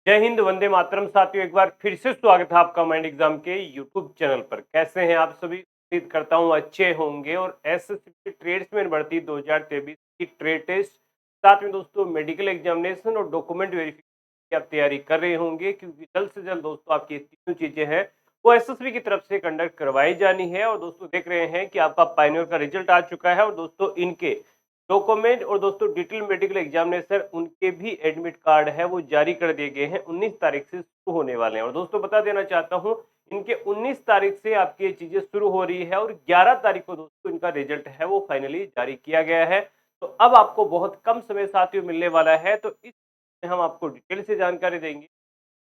जय हिंद, वंदे मातरम। साथियों, एक बार फिर से स्वागत है आपका माइंड एग्जाम के यूट्यूब चैनल पर। कैसे हैं आप सभी? उम्मीद करता हूं अच्छे होंगे। और एसएससी ट्रेड्समैन भर्ती 2023 की ट्रेड टेस्ट, साथ में दोस्तों मेडिकल एग्जामिनेशन और डॉक्यूमेंट वेरिफिकेशन की आप तैयारी कर रहे होंगे, क्योंकि जल्द से जल्द दोस्तों आपकी तीनों चीजें हैं वो एसएसबी की तरफ से कंडक्ट करवाई जानी है। और दोस्तों देख रहे हैं कि आपका पायनियर का रिजल्ट आ चुका है और दोस्तों इनके डॉक्यूमेंट और दोस्तों डिटेल मेडिकल एग्जामिनेशन उनके भी एडमिट कार्ड है वो जारी कर दिए गए हैं। 19 तारीख से शुरू होने वाले हैं। और दोस्तों बता देना चाहता हूं, इनके 19 तारीख से आपकी ये चीजें शुरू हो रही है और 11 तारीख को दोस्तों इनका रिजल्ट है वो फाइनली जारी किया गया है। तो अब आपको बहुत कम समय साथियों मिलने वाला है, तो इस हम आपको डिटेल से जानकारी देंगे।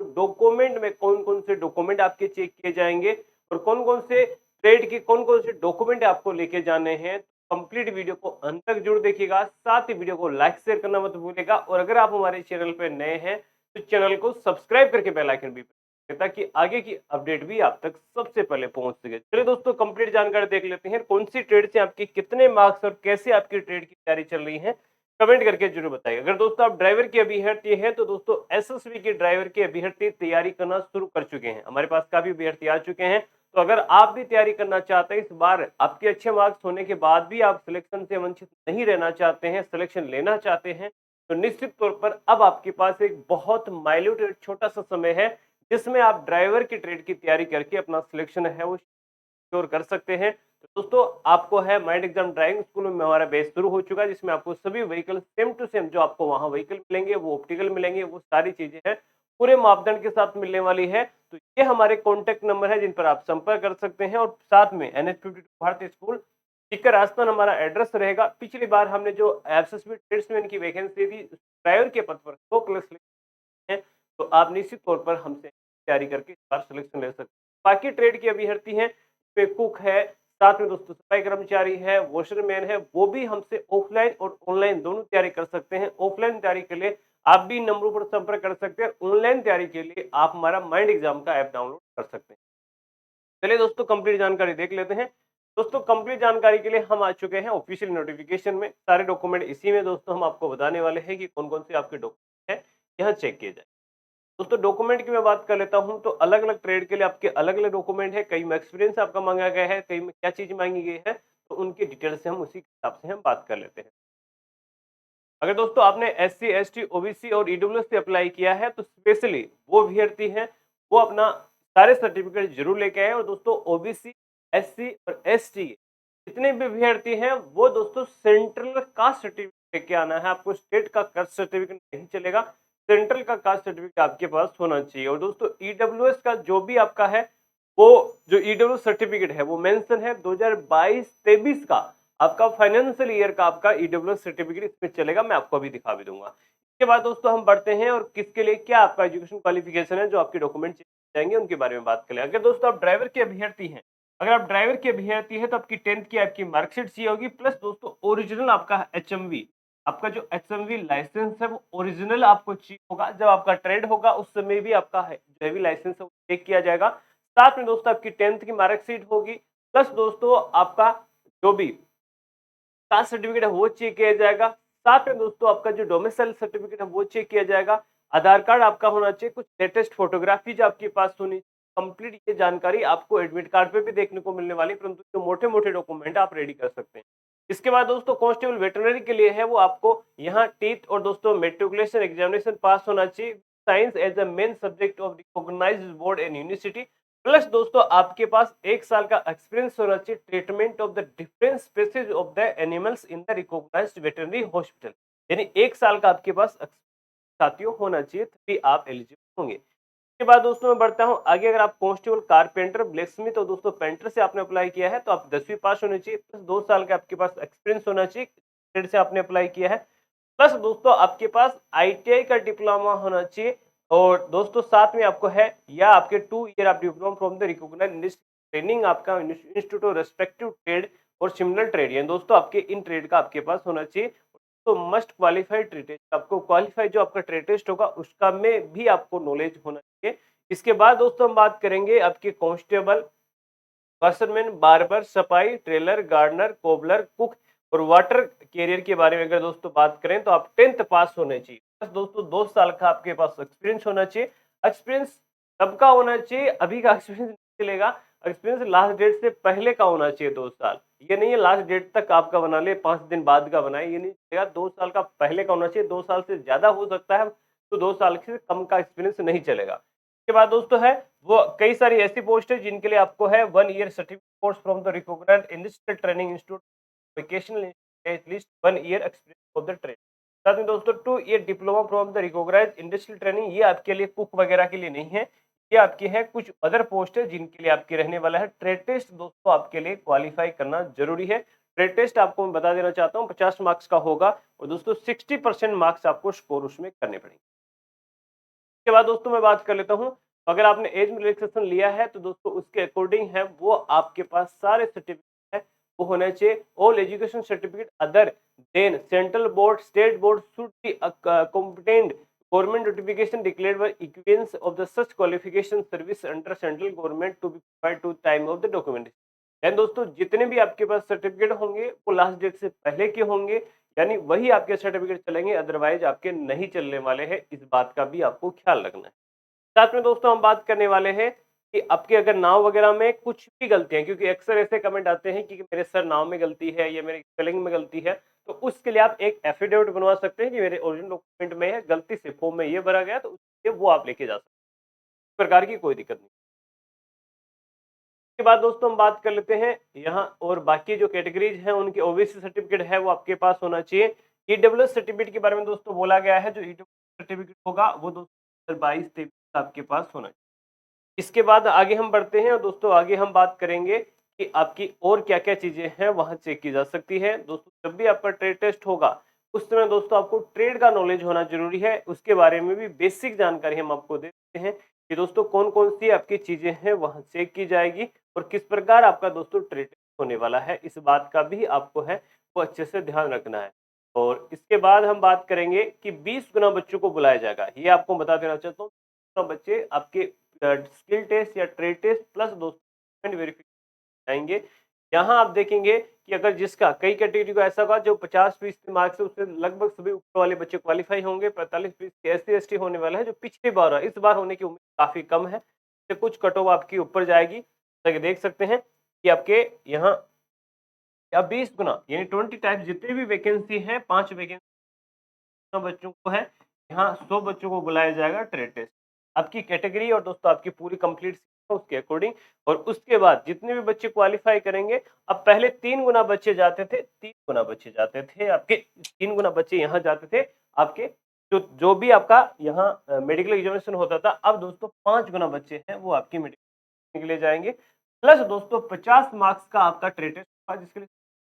डॉक्यूमेंट में कौन कौन से डॉक्यूमेंट आपके चेक किए जाएंगे और कौन कौन से ट्रेड के कौन कौन से डॉक्यूमेंट आपको लेके जाने हैं। कंप्लीट वीडियो को अंत तक जरूर देखिएगा, साथ ही वीडियो को लाइक शेयर करना मत भूलिएगा। और अगर आप हमारे चैनल पर नए हैं तो चैनल को सब्सक्राइब करके बेल आइकन भी प्रेस करें, ताकि आगे की अपडेट भी आप तक सबसे पहले पहुंच सके। चलिए दोस्तों, कंप्लीट जानकारी देख लेते हैं। कौन सी ट्रेड से आपके कितने मार्क्स और कैसे आपकी ट्रेड की तैयारी चल रही है, कमेंट करके जरूर बताइए। अगर दोस्तों आप ड्राइवर के अभ्यर्थी हैं तो दोस्तों एसएसबी के ड्राइवर के अभ्यर्थी तैयारी करना शुरू कर चुके हैं। हमारे पास काफी अभ्यर्थी आ चुके हैं। तो अगर आप भी तैयारी करना चाहते हैं, इस बार आपके अच्छे मार्क्स होने के बाद भी आप सिलेक्शन से वंचित नहीं रहना चाहते हैं, सिलेक्शन लेना चाहते हैं, तो निश्चित तौर पर अब आपके पास एक बहुत माइल्यूट छोटा सा समय है, जिसमें आप ड्राइवर की ट्रेड की तैयारी करके अपना सिलेक्शन है वो सिक्योर कर सकते हैं। तो दोस्तों आपको है माइंड एग्जाम ड्राइविंग स्कूल में हमारा बैच शुरू हो चुका है, जिसमें आपको सभी व्हीकल सेम टू सेम जो आपको वहां व्हीकल मिलेंगे वो ऑप्टिकल मिलेंगे, वो सारी चीजें हैं पूरे मापदंड के साथ मिलने वाली है। तो ये हमारे कॉन्टैक्ट नंबर है जिन पर आप संपर्क कर सकते हैं। और साथ में NH52 भारतीय स्कूल टिक्कर राजस्थान हमारा एड्रेस रहेगा। पिछली बार हमने जो एसएसबी ट्रेड्समैन की वैकेंसी थी ड्राइवर के पद पर 100 प्लस है, तो आप निश्चित तौर पर हमसे तैयारी करके इस बार सिलेक्शन ले सकते हैं। बाकी ट्रेड के अभ्यर्थी हैं, पे कुक है, साथ में दोस्तों सफाई कर्मचारी है, वॉशरमैन है, वो भी हमसे ऑफलाइन और ऑनलाइन दोनों तैयारी कर सकते हैं। ऑफलाइन तैयारी के लिए आप भी नंबरों पर संपर्क कर सकते हैं, ऑनलाइन तैयारी के लिए आप हमारा माइंड एग्जाम का ऐप डाउनलोड कर सकते हैं। चलिए दोस्तों, कंप्लीट जानकारी देख लेते हैं। दोस्तों कंप्लीट जानकारी के लिए हम आ चुके हैं ऑफिशियल नोटिफिकेशन में। सारे डॉक्यूमेंट इसी में दोस्तों हम आपको बताने वाले हैं कि कौन कौन से आपके डॉक्यूमेंट हैं, यहाँ चेक किए जाए। दोस्तों डॉक्यूमेंट की मैं बात कर लेता हूं, तो अलग अलग ट्रेड के लिए आपके अलग अलग डॉक्यूमेंट है। कई में एक्सपीरियंस आपका मांगा गया है, कई में क्या चीज मांगी गई है, तो उनकी डिटेल से हम उसी हिसाब से हम बात कर लेते हैं। अगर दोस्तों आपने SC ST OBC और EWS से अप्लाई किया है, तो स्पेशली वो अभ्यर्थी हैं वो अपना सारे सर्टिफिकेट जरूर लेके आए। और दोस्तों OBC SC और ST जितने भी अभ्यर्थी हैं वो दोस्तों सेंट्रल कास्ट सर्टिफिकेट लेके आना है। आपको स्टेट का कास्ट सर्टिफिकेट नहीं चलेगा, सेंट्रल का कास्ट सर्टिफिकेट आपके पास होना चाहिए। और दोस्तों EWS का जो भी आपका है, वो जो EWS सर्टिफिकेट है वो मेंशन है 2022-23 का आपका फाइनेंशियल ईयर का आपका EWS सर्टिफिकेट इसमें चलेगा। मैं आपको अभी दिखा भी दूंगा। इसके बाद दोस्तों हम बढ़ते हैं और किसके लिए क्या आपका एजुकेशन क्वालिफिकेशन है, जो आपके डॉक्यूमेंट जाएंगे उनके बारे में बात करें। अगर दोस्तों आप ड्राइवर के अभ्यर्थी हैं, अगर आप ड्राइवर की अभ्यर्थी है तो आपकी 10th की आपकी मार्कशीट चाहिए होगी, प्लस दोस्तों ओरिजिनल आपका HMV, आपका जो HMV लाइसेंस है वो ओरिजिनल आपको चाहिए होगा। जब आपका ट्रेड होगा उस समय भी आपका जो हैवी लाइसेंस है वो चेक किया जाएगा। साथ में दोस्तों आपकी 10th की मार्कशीट होगी, प्लस दोस्तों आपका जो भी कास्ट सर्टिफिकेट है वो चेक किया जाएगा। साथ में दोस्तों आपका जो डोमिसाइल सर्टिफिकेट है वो चेक किया जाएगा। आधार कार्ड आपका होना चाहिए, कुछ लेटेस्ट फोटोग्राफी जो आपके पास होनी। कंप्लीट ये जानकारी आपको एडमिट कार्ड पे भी देखने को मिलने वाली है, परंतु जो मोटे मोटे डॉक्यूमेंट आप रेडी कर सकते हैं। इसके बाद दोस्तों कांस्टेबल वेटरनरी के लिए है वो आपको यहाँ टीथ और दोस्तों मेट्रिकुलेशन एग्जामिनेशन पास होना चाहिए, science as a main subject of recognised board and university. Plus दोस्तों आपके पास 1 साल का एक्सपीरियंस होना चाहिए treatment of the different species of the animals in the recognised veterinary hospital. यानी 1 साल का आपके पास साथियों होना चाहिए, तभी आप एलिजिबल होंगे। इसके बाद दोस्तों मैं बढ़ता हूं आगे। अगर आप कांस्टेबल, कारपेंटर, ब्लैकस्मिथ और दोस्तों पेंटर से आपने अप्लाई किया है, तो आप 10वीं पास होने चाहिए, प्लस 2 साल का आपके पास एक्सपीरियंस होना चाहिए ट्रेड से आपने अप्लाई किया है। प्लस दोस्तों आपके पास ITI का डिप्लोमा होना चाहिए। और दोस्तों साथ में आपको है या आपके 2 ईयर आप diploma from the recognised training आपका इंस्टीट्यूट ऑफ रेस्पेक्टिव ट्रेड और सिमिलर ट्रेड, यानी दोस्तों आपके इन ट्रेड का आपके पास होना चाहिए। तो मस्ट क्वालिफाइड ट्रेड टेस्ट, आपको क्वालिफाई जो आपका ट्रेड टेस्ट होगा उसका में भी आपको नॉलेज होना चाहिए। इसके बाद दोस्तों हम बात करेंगे आपके कांस्टेबल, वाशरमैन, बार्बर, सफाई, ट्रेलर, गार्डनर, कोबलर, कुक और वाटर कैरियर के बारे में। अगर दोस्तों बात करें तो आप 10th पास होने चाहिए। प्लस दोस्तों 2 साल का आपके पास एक्सपीरियंस होना चाहिए। एक्सपीरियंस कब का होना चाहिए? अभी का एक्सपीरियंस नहीं चलेगा, एक्सपीरियंस लास्ट डेट से पहले का होना चाहिए 2 साल। ये नहीं है लास्ट डेट तक आपका बना ले, 5 दिन बाद का बनाए, ये नहीं चलेगा, 2 साल का पहले का होना चाहिए। 2 साल से ज़्यादा हो सकता है, तो 2 साल से कम का एक्सपीरियंस नहीं चलेगा। उसके बाद दोस्तों है वो कई सारी ऐसी पोस्ट है जिनके लिए आपको है 1 year certificate course from the recognised industrial training institute, vocational at least 1 year experience of the trade. साथ में दोस्तों 2 year diploma from the recognised industrial training, ये आपके लिए कुक वगैरह के लिए नहीं है, ये आपकी है कुछ अदर पोस्ट है जिनके लिए आपके रहने वाला है। ट्रेड टेस्ट दोस्तों आपके लिए क्वालिफाई करना जरूरी है। ट्रेड टेस्ट आपको मैं बता देना चाहता हूँ 50 मार्क्स का होगा और दोस्तों 60% मार्क्स आपको स्कोर उसमें करने पड़ेंगे। उसके बाद दोस्तों मैं बात कर लेता हूँ, अगर आपने एज में रिलैक्सेशन लिया है तो दोस्तों उसके अकॉर्डिंग है वो आपके पास सारे सर्टिफिकेट है वो होने चाहिए। All education certificate other than central board state board should be competent government notification declared by equivalence of the such qualification service under central government to be provide to time of the documentation. यानी दोस्तों जितने भी आपके पास certificate होंगे वो last date से पहले के होंगे, यानी वही आपके सर्टिफिकेट चलेंगे, अदरवाइज आपके नहीं चलने वाले हैं। इस बात का भी आपको ख्याल रखना है। साथ में दोस्तों हम बात करने वाले हैं कि आपके अगर नाम वगैरह में कुछ भी गलतियां, क्योंकि अक्सर ऐसे कमेंट आते हैं कि मेरे सर नाम में गलती है या मेरे स्पेलिंग में गलती है, तो उसके लिए आप एक एफिडेविट बनवा सकते हैं कि मेरे ओरिजिनल डॉक्यूमेंट में है, गलती से फॉर्म में ये भरा गया, तो उसके वो आप लेके जा सकते हैं। इस प्रकार की कोई दिक्कत नहीं। उसके बाद दोस्तों हम बात कर लेते हैं यहाँ और बाकी जो कैटेगरीज हैं उनके ओबीसी सर्टिफिकेट है वो आपके पास होना चाहिए। ईडब्ल्यूएस सर्टिफिकेट के बारे में दोस्तों बोला गया है, जो ईडब्ल्यूएस सर्टिफिकेट होगा वो दोस्तों 22-23 आपके पास होना चाहिए। इसके बाद आगे हम बढ़ते हैं और दोस्तों आगे हम बात करेंगे कि आपकी और क्या-क्या चीजें हैं वहां चेक की जा सकती है। दोस्तों जब भी आपका ट्रेड टेस्ट होगा उस समय दोस्तों आपको ट्रेड का नॉलेज होना जरूरी है, उसके बारे में भी बेसिक जानकारी हम आपको देते हैं कि दोस्तों कौन-कौन सी आपकी चीजें हैं वहां चेक की जाएगी और किस प्रकार आपका दोस्तों ट्रेड होने वाला है, इस बात का भी आपको है वो अच्छे से ध्यान रखना है। और इसके बाद हम बात करेंगे कि 20 गुना बच्चों को बुलाया जाएगा, ये आपको बता देना चाहता हूँ। बच्चे आपके स्किल टेस्ट या ट्रेड टेस्ट प्लस दोस्तों वेरिफिकेशन आएंगे। यहाँ आप देखेंगे कि अगर जिसका कई कैटेगरी को ऐसा होगा जो 50% मार्क्स से उससे लगभग सभी ऊपर वाले बच्चे क्वालिफाई होंगे, 45% एससी एसटी होने वाला है जो पिछली बार है, इस बार होने की उम्मीद काफी कम है, तो कुछ कट ऑफ आपकी ऊपर जाएगी। तो देख सकते हैं कि आपके यहाँ या 20 गुना यानी 20 टाइम्स जितने भी वैकेंसी है 5 वैकेंसी बच्चों को है, यहाँ 100 बच्चों को बुलाया जाएगा ट्रेड टेस्ट आपकी कैटेगरी और दोस्तों आपकी पूरी कंप्लीट उसके अकॉर्डिंग। और उसके बाद जितने भी बच्चे क्वालिफाई करेंगे, अब पहले 3 गुना बच्चे जाते थे, 3 गुना बच्चे जाते थे आपके, 3 गुना बच्चे यहाँ जाते थे आपके, जो जो भी आपका यहाँ मेडिकल एग्जामिनेशन होता था, अब दोस्तों 5 गुना बच्चे हैं वो आपकी मेडिकल के लिए जाएंगे। प्लस दोस्तों 50 मार्क्स का आपका ट्रेड टेस्ट होगा जिसके लिए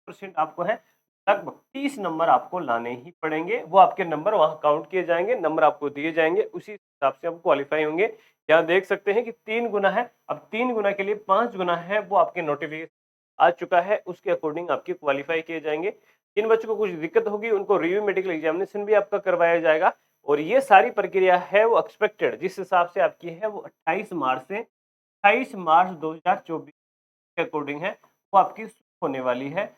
% आपको है लगभग 30 नंबर आपको लाने ही पड़ेंगे, वो आपके नंबर वहां काउंट किए जाएंगे, नंबर आपको दिए जाएंगे, उसी हिसाब से आप क्वालिफाई होंगे। यहाँ देख सकते हैं कि 3 गुना है, अब 3 गुना के लिए 5 गुना है वो आपके नोटिफिकेशन आ चुका है, उसके अकॉर्डिंग आपके क्वालिफाई किए जाएंगे। जिन बच्चों को कुछ दिक्कत होगी उनको रिव्यू मेडिकल एग्जामिनेशन भी आपका करवाया जाएगा और ये सारी प्रक्रिया है वो एक्सपेक्टेड जिस हिसाब से आपकी है वो 28 मार्च से 28 मार्च 2024 के अकॉर्डिंग है वो आपकी होने वाली है।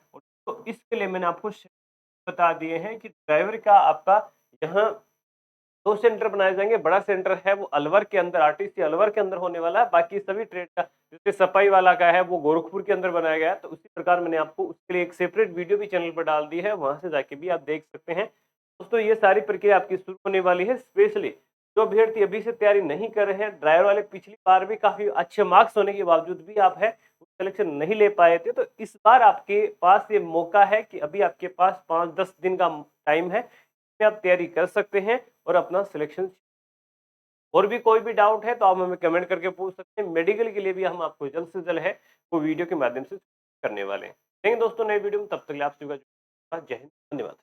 तो इसके लिए मैंने आपको बता दिए हैं कि ड्राइवर का आपका यहाँ 2 सेंटर बनाए जाएंगे। बड़ा सेंटर है वो अलवर के अंदर, आरटीसी अलवर के अंदर होने वाला है, बाकी सभी ट्रेड का जैसे सफाई वाला का है वो गोरखपुर के अंदर बनाया गया है। तो उसी प्रकार मैंने आपको उसके लिए एक सेपरेट वीडियो भी चैनल पर डाल दी है, वहां से जाके भी आप देख सकते हैं। दोस्तों ये सारी प्रक्रिया आपकी शुरू होने वाली है। स्पेशली जो अभ्यर्थी अभी से तैयारी नहीं कर रहे हैं, ड्राइवर वाले पिछली बार भी काफी अच्छे मार्क्स होने के बावजूद भी आप है सिलेक्शन नहीं ले पाए थे, तो इस बार आपके पास ये मौका है कि अभी आपके पास 5-10 दिन का टाइम है, इसमें आप तैयारी कर सकते हैं और अपना सिलेक्शन। और भी कोई भी डाउट है तो आप हमें कमेंट करके पूछ सकते हैं। मेडिकल के लिए भी हम आपको जल्द से जल्द है वो वीडियो के माध्यम से करने वाले हैं। लेकिन दोस्तों नए वीडियो में, तब तक के लिए आप सभी का जय हिंद, धन्यवाद।